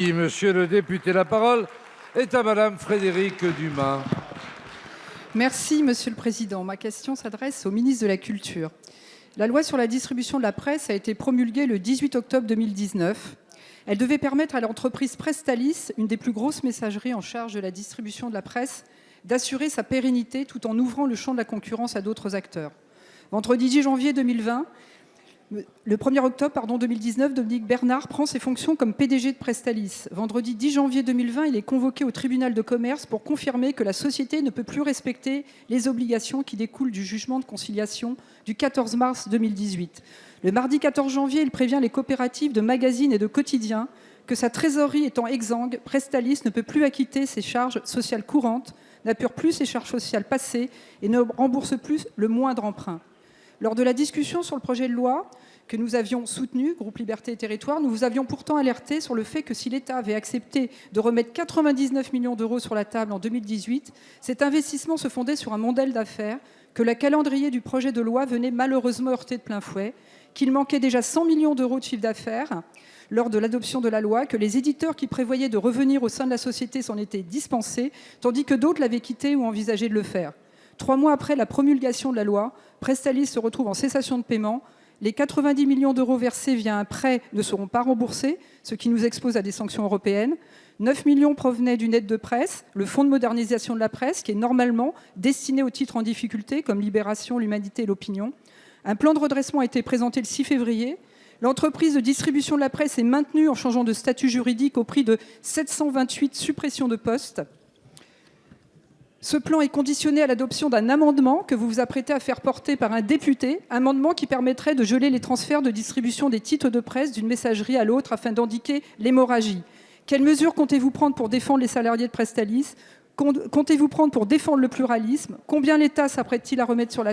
Monsieur le député, la parole est à Madame Frédérique Dumas. Merci, Monsieur le Président. Ma question s'adresse au ministre de la Culture. La loi sur la distribution de la presse a été promulguée le 18 octobre 2019. Elle devait permettre à l'entreprise Presstalis, une des plus grosses messageries en charge de la distribution de la presse, d'assurer sa pérennité tout en ouvrant le champ de la concurrence à d'autres acteurs. Vendredi 10 janvier 2020, le 1er octobre 2019, Dominique Bernard prend ses fonctions comme PDG de Presstalis. Vendredi 10 janvier 2020, il est convoqué au tribunal de commerce pour confirmer que la société ne peut plus respecter les obligations qui découlent du jugement de conciliation du 14 mars 2018. Le mardi 14 janvier, il prévient les coopératives de magazines et de quotidiens que sa trésorerie étant exsangue, Presstalis ne peut plus acquitter ses charges sociales courantes, n'appure plus ses charges sociales passées et ne rembourse plus le moindre emprunt. Lors de la discussion sur le projet de loi que nous avions soutenu, Groupe Liberté et Territoires, nous vous avions pourtant alerté sur le fait que si l'État avait accepté de remettre 99 millions d'euros sur la table en 2018, cet investissement se fondait sur un modèle d'affaires que le calendrier du projet de loi venait malheureusement heurter de plein fouet, qu'il manquait déjà 100 millions d'euros de chiffre d'affaires lors de l'adoption de la loi, que les éditeurs qui prévoyaient de revenir au sein de la société s'en étaient dispensés, tandis que d'autres l'avaient quitté ou envisageaient de le faire. 3 mois après la promulgation de la loi, Presstalis se retrouve en cessation de paiement. Les 90 millions d'euros versés via un prêt ne seront pas remboursés, ce qui nous expose à des sanctions européennes. 9 millions provenaient d'une aide de presse, le Fonds de modernisation de la presse, qui est normalement destiné aux titres en difficulté, comme Libération, l'Humanité et l'Opinion. Un plan de redressement a été présenté le 6 février. L'entreprise de distribution de la presse est maintenue en changeant de statut juridique au prix de 728 suppressions de postes. Ce plan est conditionné à l'adoption d'un amendement que vous vous apprêtez à faire porter par un député, amendement qui permettrait de geler les transferts de distribution des titres de presse d'une messagerie à l'autre afin d'endiguer l'hémorragie. Quelles mesures comptez-vous prendre pour défendre les salariés de Presstalis ? Comptez-vous prendre pour défendre le pluralisme ? Combien l'État s'apprête-t-il à remettre sur la